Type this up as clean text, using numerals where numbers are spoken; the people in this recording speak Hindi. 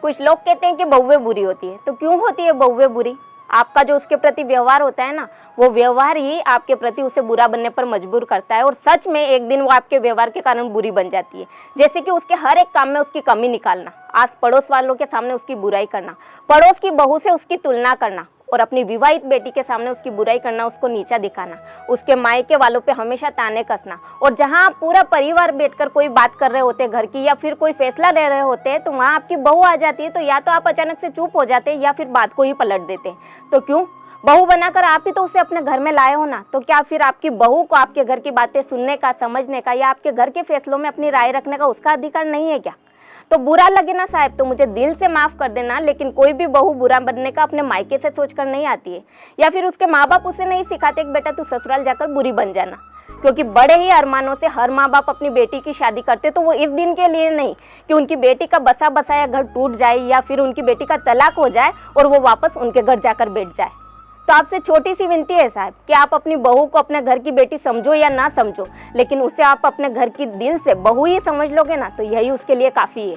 कुछ लोग कहते हैं कि बहुएं बुरी होती है, तो क्यों होती है बहुएं बुरी? आपका जो उसके प्रति व्यवहार होता है ना, वो व्यवहार ही आपके प्रति उसे बुरा बनने पर मजबूर करता है और सच में एक दिन वो आपके व्यवहार के कारण बुरी बन जाती है। जैसे कि उसके हर एक काम में उसकी कमी निकालना, आस पड़ोस वालों के सामने उसकी बुराई करना, पड़ोस की बहू से उसकी तुलना करना और अपनी विवाहित बेटी के सामने उसकी बुराई करना, उसको नीचा दिखाना, उसके मायके वालों पे हमेशा ताने कसना। और जहां आप पूरा परिवार बैठकर कोई बात कर रहे होते हैं घर की या फिर कोई फैसला ले रहे होते हैं, तो वहां आपकी बहू आ जाती है, तो या तो आप अचानक से चुप हो जाते हैं या फिर बात को ही पलट देते हैं। तो क्यों? बहू बनाकर आप ही तो उसे अपने घर में लाए हो ना, तो क्या फिर आपकी बहू को आपके घर की बातें सुनने का, समझने का या आपके घर के फैसलों में अपनी राय रखने का उसका अधिकार नहीं है क्या? तो बुरा लगे ना साहब तो मुझे दिल से माफ़ कर देना, लेकिन कोई भी बहू बुरा बनने का अपने मायके से सोचकर नहीं आती है, या फिर उसके माँ बाप उसे नहीं सिखाते कि बेटा तू ससुराल जाकर बुरी बन जाना। क्योंकि बड़े ही अरमानों से हर माँ बाप अपनी बेटी की शादी करते, तो वो इस दिन के लिए नहीं कि उनकी बेटी का बसा बसाया घर टूट जाए या फिर उनकी बेटी का तलाक हो जाए और वो वापस उनके घर जाकर बैठ जाए। तो आपसे छोटी सी विनती है साहब कि आप अपनी बहू को अपने घर की बेटी समझो या ना समझो, लेकिन उसे आप अपने घर की दिल से बहू ही समझ लोगे ना, तो यही उसके लिए काफ़ी है।